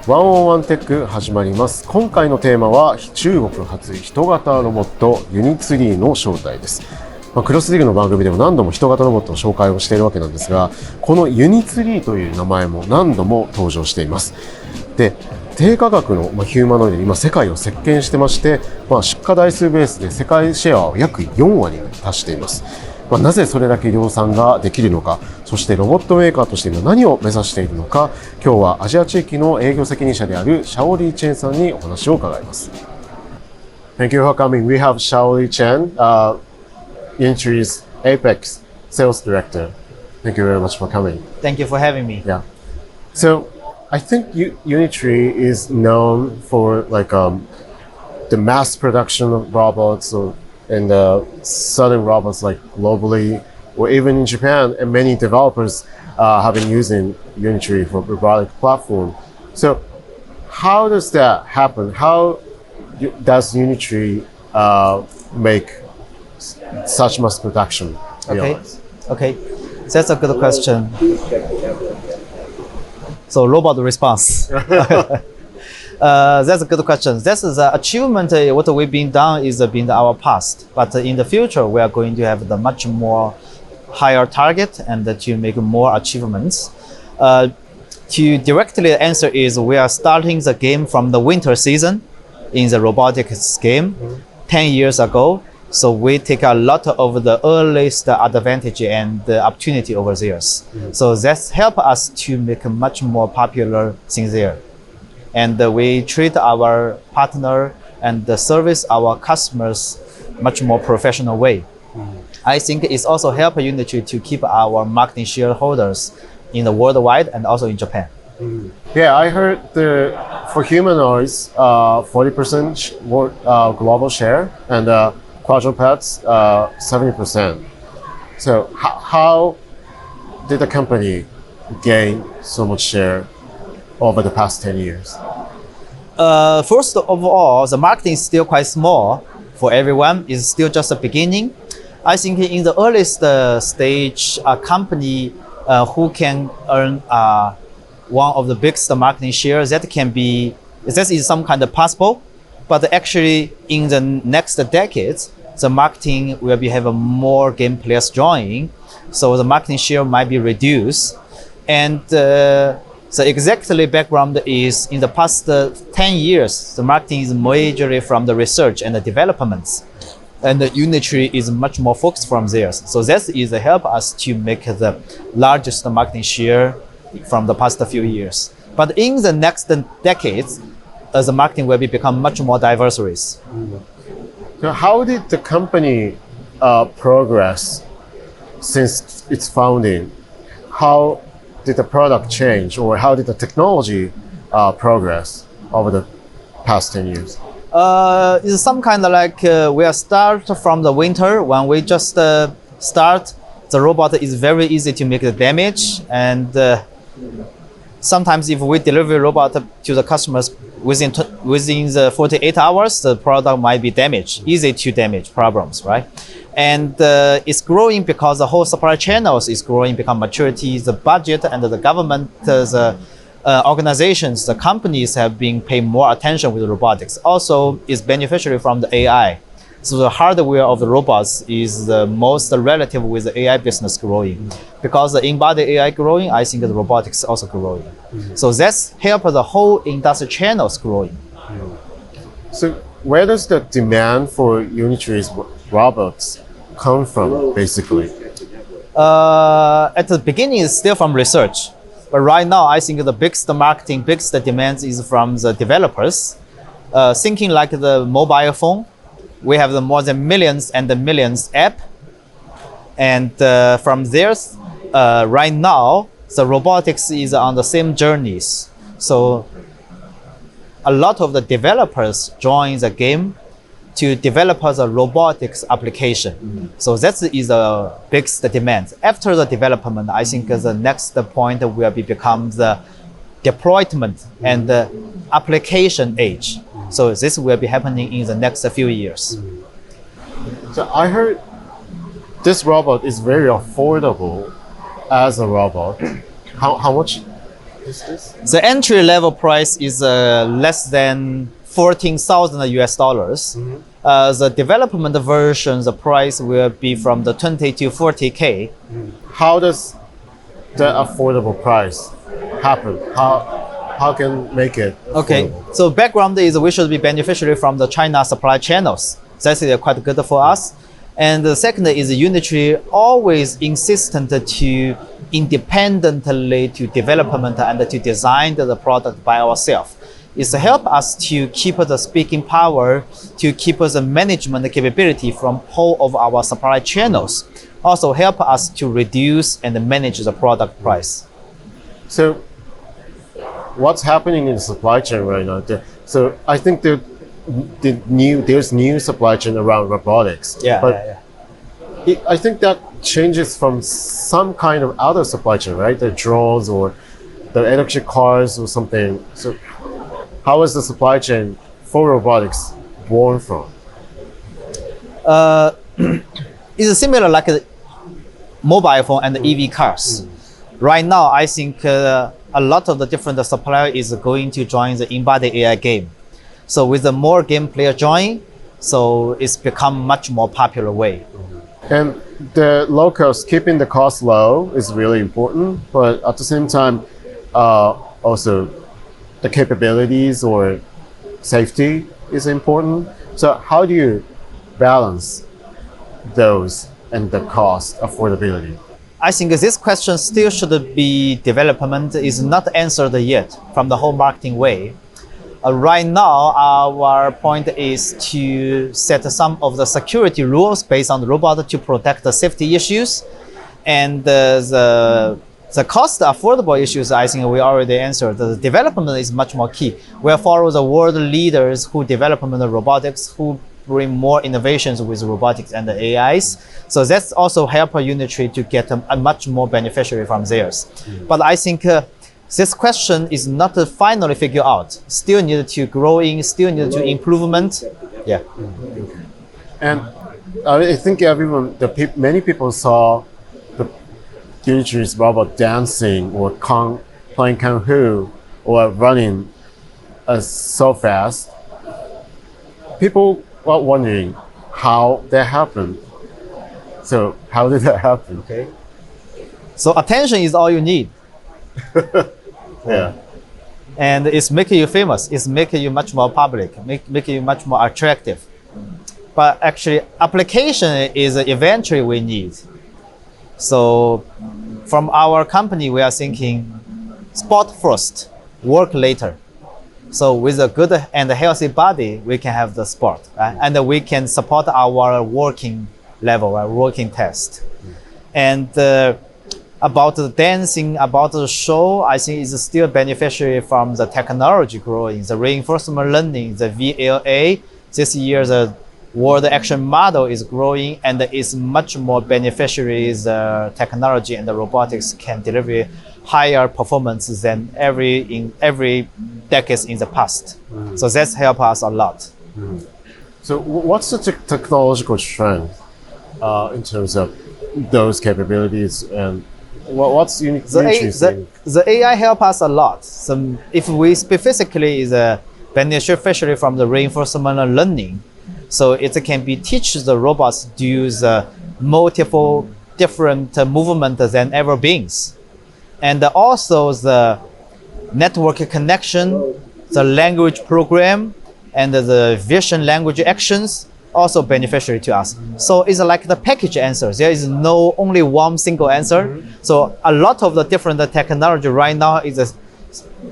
ワンオンワンテック始まります。今回のテーマは中国初人型ロボットユニツリーの正体です。クロスディグの番組でも何度も人型ロボットの紹介をしているわけなんですが、このユニツリーという名前も何度も登場しています。で、低価格のヒューマノイドで今世界を席巻してまして、出荷台数ベースで世界シェアは約4割に達しています。なぜそれだけ量産ができるのか、そしてロボットメーカーとして今何を目指しているのか、今日はアジア地域の営業責任者であるシャオリー・チェンさんにお話を伺います。Thank you for coming. We have Xiaoli Chen, Unitree's Apex Sales Director. Thank you very much for coming. Thank you for having me. Yeah. So I think Unitree is known for the mass production of robots and selling robots globally or even in Japan, and many developers have been using Unitree for robotic platform. So how does that happen? How does Unitree make such mass production? Okay, that's a good question. So robot response. That's a good question. That's the achievement. What we've been done is been our past, but in the future we are going to have the much more higher target and to make more achievements. To directly answer is we are starting the game from the winter season in the robotics game 10 years ago. So we take a lot of the earliest advantage and the opportunity over there. So that's help us to make much more popular things there. And we treat our partner and service our customers much more professional way. I think it's also help Unitree to keep our marketing shareholders in the worldwide and also in Japan. Yeah, I heard for humanoids, 40% global share and quadrupeds, 70%. So how did the company gain so much share over the past 10 years? First of all, the marketing is still quite small for everyone. It's still just the beginning. I think in the earliest stage, a company who can earn one of the biggest marketing shares, that is some kind of possible. But actually, in the next decades, the marketing will have more game players joining, so the marketing share might be reduced. And the exactly background is in the past 10 years, the marketing is majorly from the research and the developments. And the Unitree is much more focused from there. So that is help us to make the largest marketing share from the past few years. But in the next decades, the marketing will become much more diverse. So how did the company progress since its founding? How did the product change, or how did the technology progress over the past 10 years? It's some kind of we start from the winter. When we just start, the robot is very easy to make the damage, and sometimes if we deliver robot to the customers within the 48 hours, the product might be damaged, easy to damage problems, right? And it's growing because the whole supply channels is growing, become maturity, the budget and the government, organizations, the companies have been paying more attention with robotics. Also, it's beneficiary from the AI. So the hardware of the robots is the most relative with the AI business growing. Because the embodied AI growing, I think the robotics also growing. So that's help the whole industry channels growing. So where does the demand for Unitree's robots come from, basically? At the beginning, it's still from research. But right now, I think the biggest marketing, biggest demands is from the developers. Thinking like the mobile phone, we have more than millions and the millions app. And from there, right now, the robotics is on the same journeys. So a lot of the developers join the game to develop the robotics application. So that is the biggest demand. After the development, I think the next point will become the deployment and the application age. So this will be happening in the next few years. So I heard this robot is very affordable as a robot. How much is this? The entry level price is less than 14,000 US dollars. The development version, the price will be from the 20 to 40K. How does the affordable price happen? How can make it Okay, affordable? so background is we should be beneficiary from the China supply channels. That's quite good for us. And the second is Unitree always insistent to independently to development and to design the product by ourselves. It's help us to keep the speaking power, to keep the management capability from whole of our supply channels. Also help us to reduce and manage the product price. So, what's happening in the supply chain right now? So, I think there's new supply chain around robotics. But I think that changes from some kind of other supply chain, right? The drones or the electric cars or something. So, how is the supply chain for robotics born from? It's similar like a mobile phone and EV cars. Right now, I think a lot of the different supplier is going to join the embodied AI game. So with the more game player join, so it's become much more popular way. And the low cost, keeping the cost low is really important, but at the same time, also the capabilities or safety is important. So how do you balance those and the cost affordability? I think this question still should be development is not answered yet from the whole marketing way. Right now, our point is to set some of the security rules based on the robot to protect the safety issues. And the cost affordable issues, I think we already answered. The development is much more key. We follow the world leaders who develop the robotics, who bring more innovations with robotics and the AIs. So that's also help Unitree to get a much more beneficiary from theirs. But I think this question is not finally figured out. Still need to growing, still need to improvement. Yeah. And I think many people saw the Unitree's robot dancing or playing Kung-Fu or running so fast. People were wondering how that happened. So how did that happen? Okay. So attention is all you need. Yeah. And it's making you famous. It's making you much more public, making you much more attractive. But actually, application is eventually we need. So from our company, we are thinking sport first, work later. So with a good and healthy body, we can have the sport, right? And we can support our working level, our working test. And about the dancing, about the show, I think it's still beneficiary from the technology growing, the reinforcement learning, the VLA. This year, the world action model is growing and is much more beneficiaries. The technology and the robotics can deliver higher performance than in every decades in the past. So that's helped us a lot. So what's the technological trend in terms of those capabilities, and what's Unitree saying? The AI help us a lot. So if we specifically is a beneficiary from the reinforcement learning, so it can be teach the robots to use multiple different movements than ever beings. And also the network connection, the language program, and the vision language actions also beneficiary to us. So it's like the package answer. There is no only one single answer. So a lot of the different technology right now is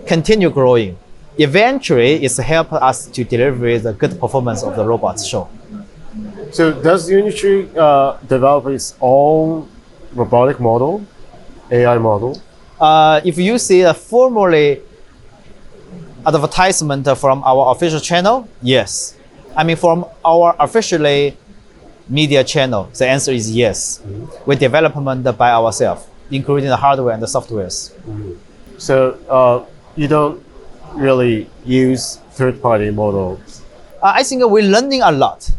continue growing. Eventually, it's help us to deliver the good performance of the robots show. So does Unitree develop its own robotic model, AI model? If you see a formally advertisement from our official channel, yes. I mean, from our officially media channel, the answer is yes. We development by ourselves, including the hardware and the softwares. So you don't really use third-party models? I think we're learning a lot.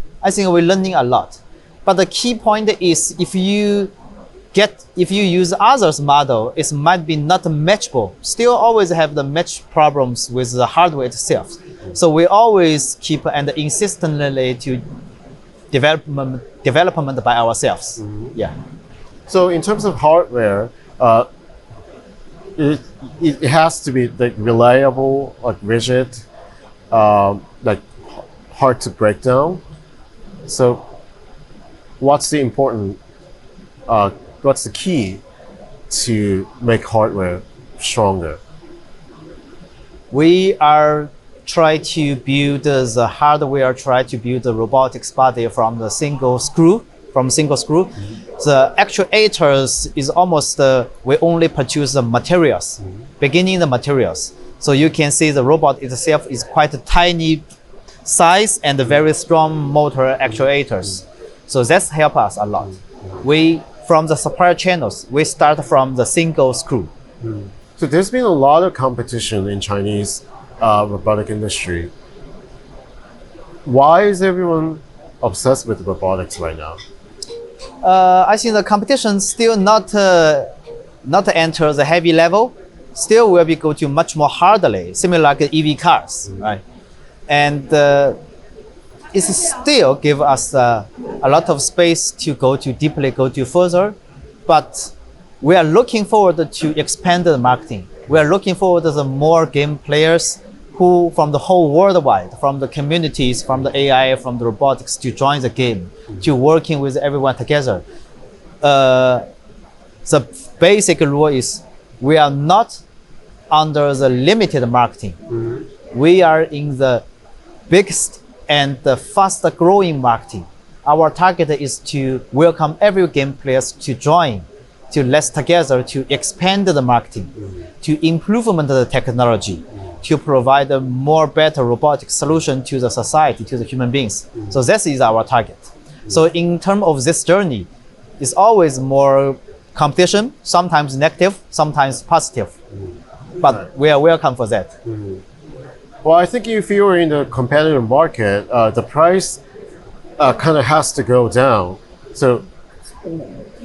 But the key point is if you if you use others model, it might be not matchable. Still always have the match problems with the hardware itself. So we always keep and insistently to development by ourselves. Yeah. So in terms of hardware, it has to be like reliable, like rigid, like hard to break down. So what's the what's the key to make hardware stronger? We are try to build the hardware, try to build the robotics body from the single screw. The actuators is almost we only produce the materials, beginning the materials. So you can see the robot itself is quite a tiny size and very strong motor actuators. So that's help us a lot. We from the supplier channels, we start from the single screw. So there's been a lot of competition in Chinese robotic industry. Why is everyone obsessed with robotics right now? I think the competition still not enter the heavy level. Still will be go to much more hardly, similar like EV cars, right? And it still give us a lot of space to go to deeply, go to further. But we are looking forward to expand the marketing. We are looking forward to the more game players who from the whole worldwide, from the communities, from the AI, from the robotics to join the game, to working with everyone together. The basic rule is we are not under the limited marketing. We are in the biggest and the fast growing marketing. Our target is to welcome every game players to join, to let's together to expand the marketing, to improvement the technology, to provide a more better robotic solution to the society, to the human beings. So this is our target. So in terms of this journey, it's always more competition, sometimes negative, sometimes positive. But we are welcome for that. Well, I think if you're in the competitive market, the price kind of has to go down. So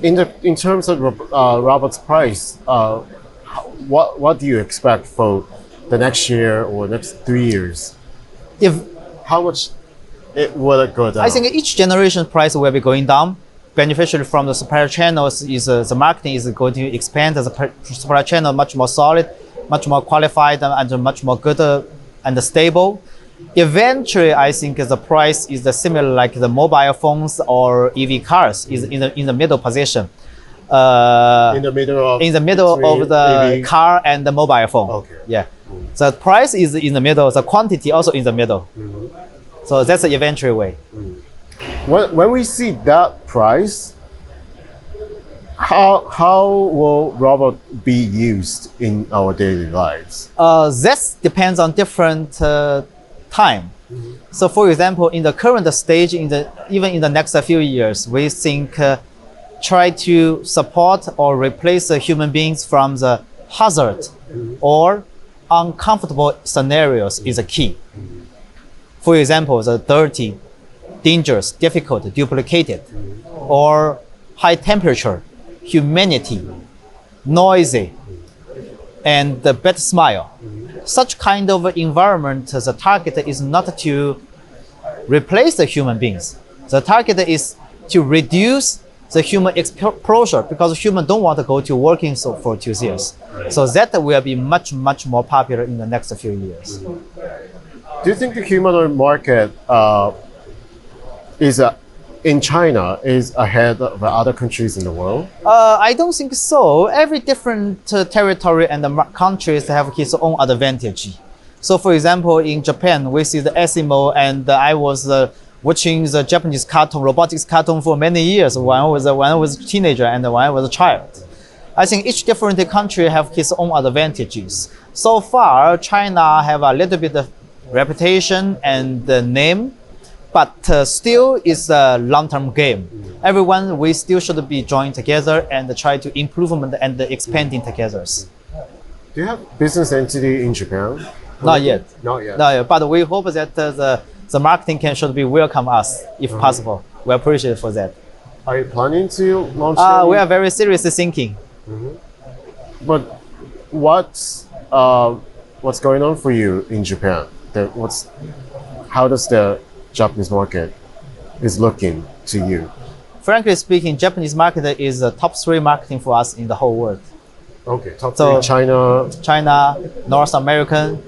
in terms of robots price, what do you expect for the next year or next 3 years? How much will it go down? I think each generation price will be going down. Beneficiary from the supplier channels is the marketing is going to expand the supplier channel much more solid, much more qualified, and much more good and stable. Eventually, I think the price is similar like the mobile phones or EV cars is in the middle position. In the middle of the EV. car and the mobile phone. Okay. Yeah. The price is in the middle, the quantity also in the middle. So that's the eventual way. When we see that price, how will robot be used in our daily lives? That depends on different time. So for example, in the current stage, even in the next few years, we think try to support or replace the human beings from the hazard or uncomfortable scenarios is a key. For example, the dirty, dangerous, difficult, duplicated, or high temperature, humidity, noisy, and the bad smell. Such kind of environment, the target is not to replace the human beings. The target is to reduce the human exposure because humans don't want to go to working for 2 years. So that will be much, much more popular in the next few years. Do you think the humanoid market in China is ahead of other countries in the world? I don't think so. Every different territory and countries have its own advantage. So for example, in Japan, we see the Asimo, and I was watching the Japanese cartoon, robotics cartoon for many years when I was a teenager and when I was a child. I think each different country have its own advantages. So far, China have a little bit of reputation and the name, but still it's a long-term game. Everyone, we still should be joined together and try to improvement and expanding together. Do you have business entity in Japan? Not yet. Not yet. Not yet. But we hope that the marketing should be welcome us if possible. We appreciate for that. Are you planning to launch? We are very seriously thinking. But what's going on for you in Japan? How does the Japanese market is looking to you? Frankly speaking, Japanese market is the top 3 marketing for us in the whole world. Okay, top So- 3, China, North American.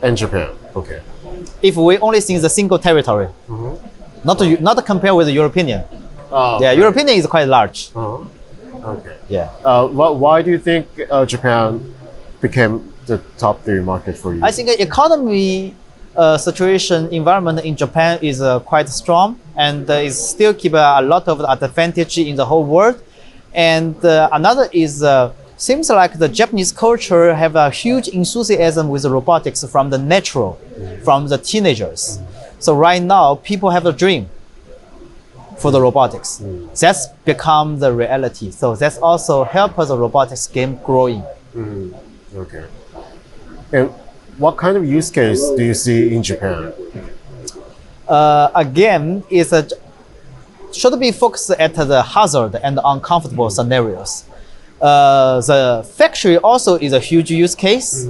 and Japan. Okay. If we only think the single territory, not compare with the European. European is quite large. Okay. Yeah. Why do you think Japan became the top 3 market for you? I think the economy situation environment in Japan is quite strong and it still keep a lot of advantage in the whole world. And another is seems like the Japanese culture have a huge enthusiasm with robotics from the natural, from the teenagers. So right now people have a dream for the robotics. That's become the reality. So that's also help the robotics game growing. Okay. And what kind of use case do you see in Japan? Again, should be focused at the hazard and uncomfortable scenarios. The factory also is a huge use case,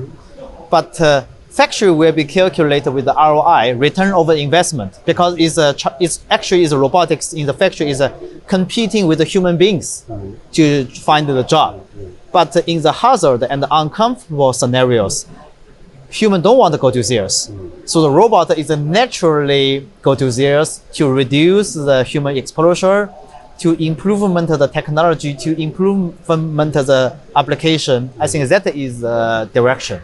but factory will be calculated with the ROI, return over investment, because it's actually is robotics in the factory is competing with the human beings to find the job. But in the hazard and uncomfortable scenarios, human don't want to go to theirs. So the robot is naturally go to theirs to reduce the human exposure, to improvement of the technology, to improvement of the application. I think that is the direction.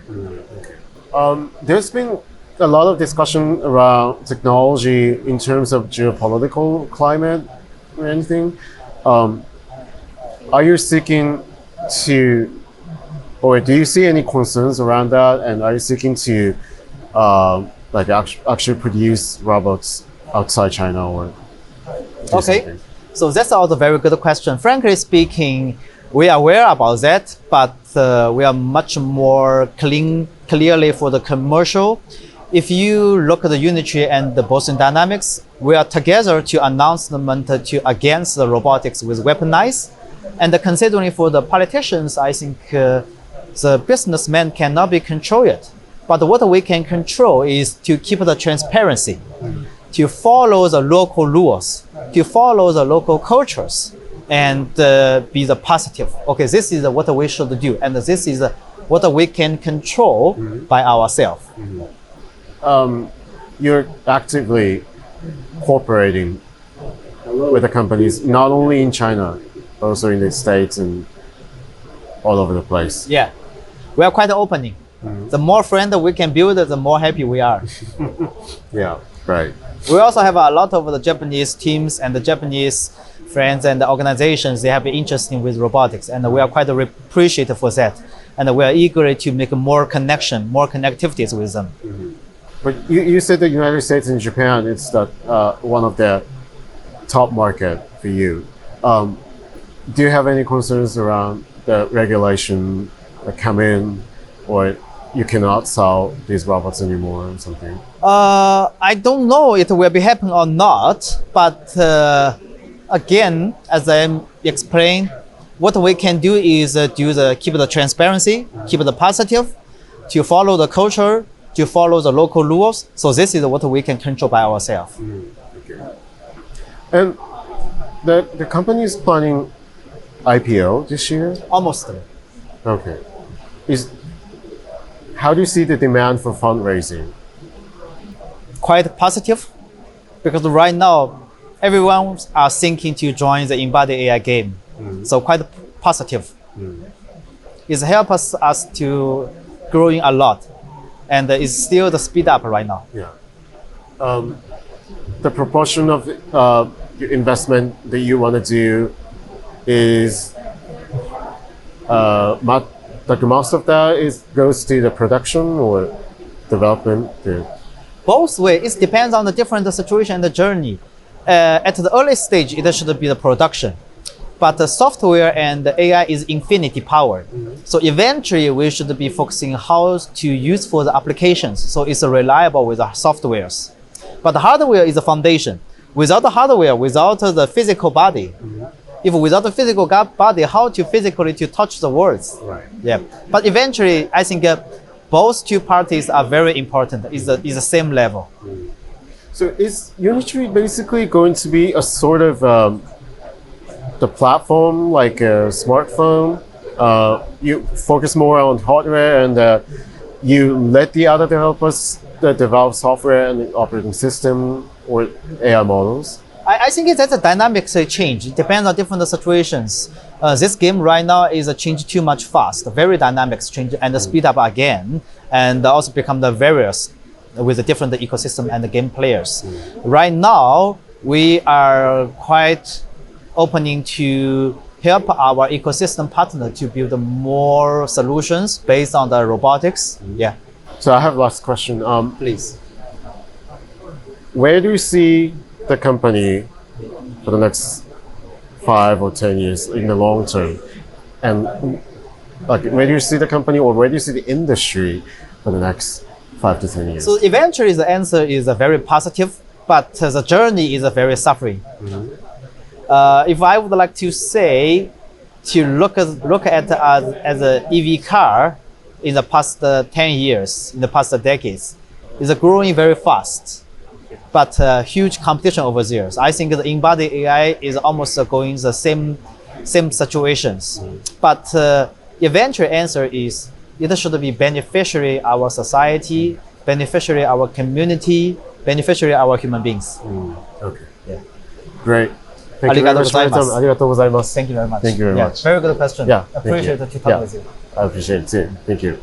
There's been a lot of discussion around technology in terms of geopolitical climate or anything. Are you seeking to, or do you see any concerns around that? And are you seeking to actually produce robots outside China or do Okay. something? So that's also a very good question. Frankly speaking, we are aware about that, but we are much more clearly for the commercial. If you look at the Unitree and the Boston Dynamics, we are together to announcement to against the robotics with weaponized. And considering for the politicians, I think the businessmen cannot be controlled. But what we can control is to keep the transparency, to follow the local rules, to follow the local cultures, and be the positive. Okay, this is what we should do, and this is what we can control by ourselves. You're actively cooperating with the companies, not only in China, but also in the States and all over the place. Yeah, we are quite opening. The more friends we can build, the more happy we are. Yeah, right. We also have a lot of the Japanese teams and the Japanese friends and the organizations. They have been interested with robotics, and we are quite appreciative for that. And we are eager to make more connection, more connectivities with them. But you said the United States and Japan, it's one of the top market for you. Do you have any concerns around the regulation that come in, or you cannot sell these robots anymore or something? I don't know it will be happen or not, but again, as I explained, what we can do is keep the transparency, keep the positive, to follow the culture, to follow the local rules. So this is what we can control by ourselves. Okay. And the company is planning IPO this year? Almost. Okay. How do you see the demand for fundraising? Quite positive, because right now everyone are thinking to join the embodied AI game. So quite positive. It helps us to growing a lot, and it's still the speed up right now. Yeah. The proportion of your investment that you want to do is most of that goes to the production or development. Both ways, it depends on the different situation and the journey. At the early stage, it should be the production. But the software and the AI is infinity powered. So eventually we should be focusing how to use for the applications. So it's reliable with the softwares. But the hardware is the foundation. without the hardware, without the physical body. If without the physical body, how to physically to touch the words? Right. Yeah. But eventually, I think both two parties are very important. Is the same level. So is Unitree basically going to be a sort of the platform like a smartphone? You focus more on hardware and you let the other developers develop software and the operating system or AI models? I think that's a dynamic change. It depends on different situations. This game right now is a change too much fast, very dynamic change and speed up again, and also become the various with the different ecosystem and the game players. Right now, we are quite opening to help our ecosystem partner to build more solutions based on the robotics. Yeah. So I have last question. Please. Where do you see the company for the next 5 or 10 years in the long term? And like, where do you see the company or where do you see the industry for the next 5 to 10 years? So eventually the answer is very positive, but the journey is very suffering. If I would like to say, to look at as an EV car in the past 10 years, in the past decades, is growing very fast. But huge competition over there. I think the embodied AI is almost going the same situations. But eventual answer is it should be beneficiary our society, beneficiary our community, beneficiary our human beings. Okay. Yeah. Great. Thank you very much for your time. ありがとうございます。 Arigatou gozaimasu. Thank you very much. Thank you very Yeah, much. very good question. Yeah, thank Appreciate you. to talk with you. I appreciate it too. Thank you.